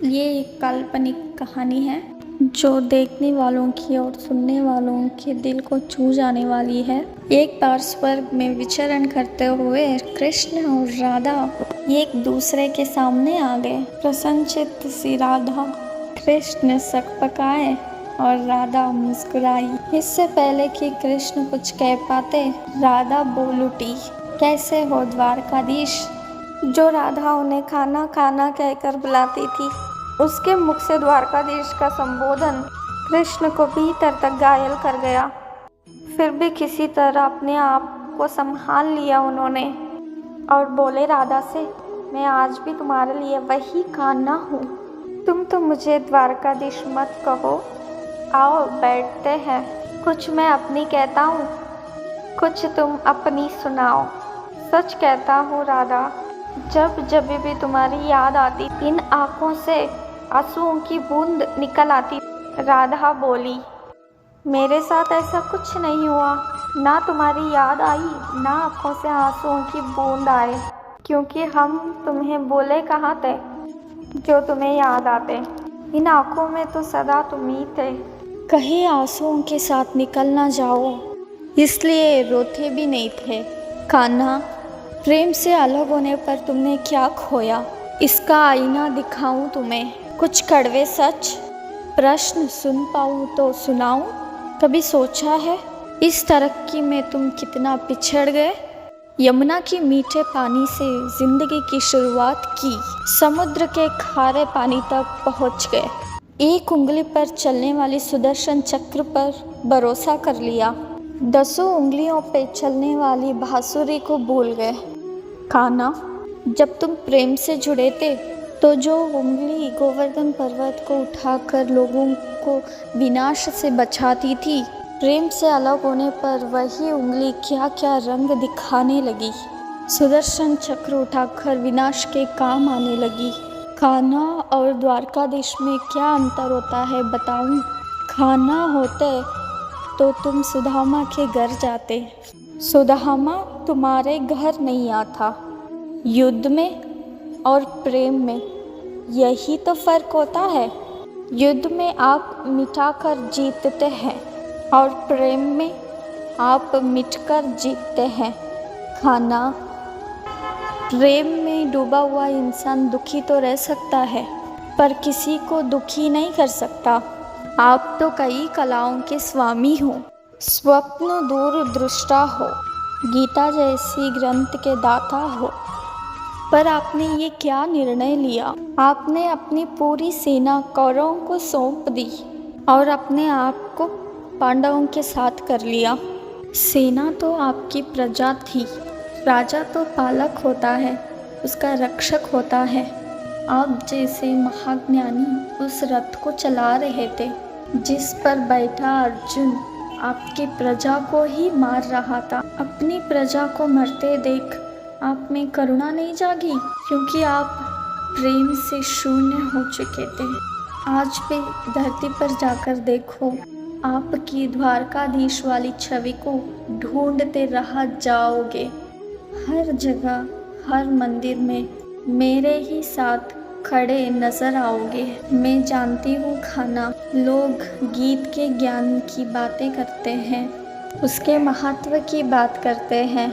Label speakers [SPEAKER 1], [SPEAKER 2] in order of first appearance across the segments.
[SPEAKER 1] ये एक काल्पनिक कहानी है जो देखने वालों की और सुनने वालों के दिल को छू जाने वाली है। एक बार स्वर्ग में विचरण करते हुए कृष्ण और राधा एक दूसरे के सामने आ गए। प्रसन्नचित्त सी राधा कृष्ण सकपकाए और राधा मुस्कुराई। इससे पहले कि कृष्ण कुछ कह पाते, राधा बोल उठी, कैसे हो द्वारकाधीश। जो राधा उन्हें खाना खाना कहकर बुलाती थी, उसके मुख से द्वारकाधीश का संबोधन कृष्ण को भीतर तक घायल कर गया। फिर भी किसी तरह अपने आप को संभाल लिया उन्होंने और बोले राधा से, मैं आज भी तुम्हारे लिए वही कान्हा हूँ। तुम तो मुझे द्वारकाधीश मत कहो, आओ बैठते हैं। कुछ मैं अपनी कहता हूँ, कुछ तुम अपनी सुनाओ। सच कहता हूँ राधा, जब भी तुम्हारी याद आती, इन आँखों से आंसुओं की बूंद निकल आती। राधा बोली, मेरे साथ ऐसा कुछ नहीं हुआ, ना तुम्हारी याद आई, ना आँखों से आंसुओं की बूंद आए, क्योंकि हम तुम्हें बोले कहाँ थे जो तुम्हें याद आते। इन आँखों में तो सदा तुम ही थे। कहीं आंसुओं के साथ निकल ना जाओ, इसलिए रोते भी नहीं थे। कान्हा, प्रेम से अलग होने पर तुमने क्या खोया, इसका आईना दिखाऊं तुम्हें। कुछ कड़वे सच प्रश्न सुन पाऊं तो सुनाऊं। कभी सोचा है इस तरक्की में तुम कितना पिछड़ गए। यमुना की मीठे पानी से जिंदगी की शुरुआत की, समुद्र के खारे पानी तक पहुंच गए। एक उंगली पर चलने वाली सुदर्शन चक्र पर भरोसा कर लिया, 10 उंगलियों पे चलने वाली बांसुरी को भूल गए। कान्हा, जब तुम प्रेम से जुड़े थे तो जो उंगली गोवर्धन पर्वत को उठाकर लोगों को विनाश से बचाती थी, प्रेम से अलग होने पर वही उंगली क्या क्या रंग दिखाने लगी। सुदर्शन चक्र उठाकर विनाश के काम आने लगी। कान्हा और द्वारकाधीश में क्या अंतर होता है बताऊं। कान्हा होते तो तुम सुदामा के घर जाते, सुदामा तुम्हारे घर नहीं आता। युद्ध में और प्रेम में यही तो फर्क होता है। युद्ध में आप मिटाकर जीतते हैं और प्रेम में आप मिटकर जीतते हैं। कान्हा, प्रेम में डूबा हुआ इंसान दुखी तो रह सकता है, पर किसी को दुखी नहीं कर सकता। आप तो कई कलाओं के स्वामी हो, स्वप्न दूरदृष्टा हो, गीता जैसी ग्रंथ के दाता हो, पर आपने ये क्या निर्णय लिया। आपने अपनी पूरी सेना कौरवों को सौंप दी और अपने आप को पांडवों के साथ कर लिया। सेना तो आपकी प्रजा थी, राजा तो पालक होता है, उसका रक्षक होता है। आप जैसे महाज्ञानी उस रथ को चला रहे थे जिस पर बैठा अर्जुन आपकी प्रजा को ही मार रहा था। अपनी प्रजा को मरते देख आप में करुणा नहीं जागी, क्योंकि आप प्रेम से शून्य हो चुके थे। आज भी धरती पर जाकर देखो, आपकी द्वारकाधीश वाली छवि को ढूंढते रह जाओगे। हर जगह, हर मंदिर में मेरे ही साथ खड़े नजर आओगे। मैं जानती हूँ कान्हा, लोग गीत के ज्ञान की बातें करते हैं, उसके महत्व की बात करते हैं,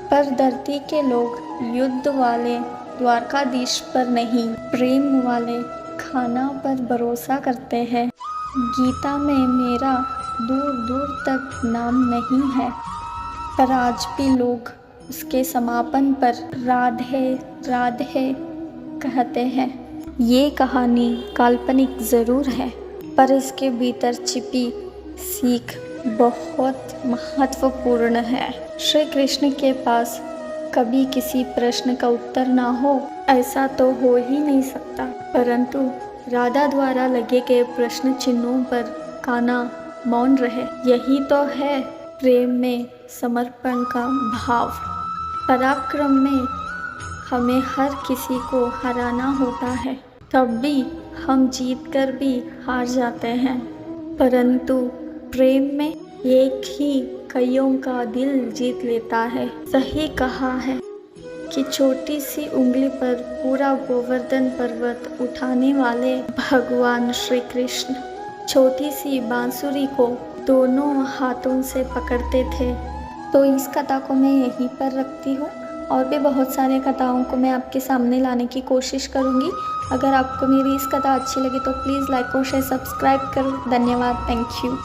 [SPEAKER 1] पर धरती के लोग युद्ध वाले द्वारकाधीश पर नहीं, प्रेम वाले कान्हा पर भरोसा करते हैं। गीता में मेरा दूर दूर तक नाम नहीं है, पर आज भी लोग उसके समापन पर राधे राधे कहते हैं। ये कहानी काल्पनिक ज़रूर है, पर इसके भीतर छिपी सीख बहुत महत्वपूर्ण है। श्री कृष्ण के पास कभी किसी प्रश्न का उत्तर ना हो, ऐसा तो हो ही नहीं सकता, परंतु राधा द्वारा लगे गए प्रश्न चिन्हों पर कान्हा मौन रहे। यही तो है प्रेम में समर्पण का भाव। पराक्रम में हमें हर किसी को हराना होता है, तब भी हम जीत कर भी हार जाते हैं, परंतु प्रेम में एक ही कईयों का दिल जीत लेता है। सही कहा है कि छोटी सी उंगली पर पूरा गोवर्धन पर्वत उठाने वाले भगवान श्री कृष्ण छोटी सी बांसुरी को दोनों हाथों से पकड़ते थे। तो इस कथा को मैं यहीं पर रखती हूँ और भी बहुत सारे कथाओं को मैं आपके सामने लाने की कोशिश करूँगी। अगर आपको मेरी इस कथा अच्छी लगी तो प्लीज़ लाइक और शेयर सब्सक्राइब करो। धन्यवाद। Thank you.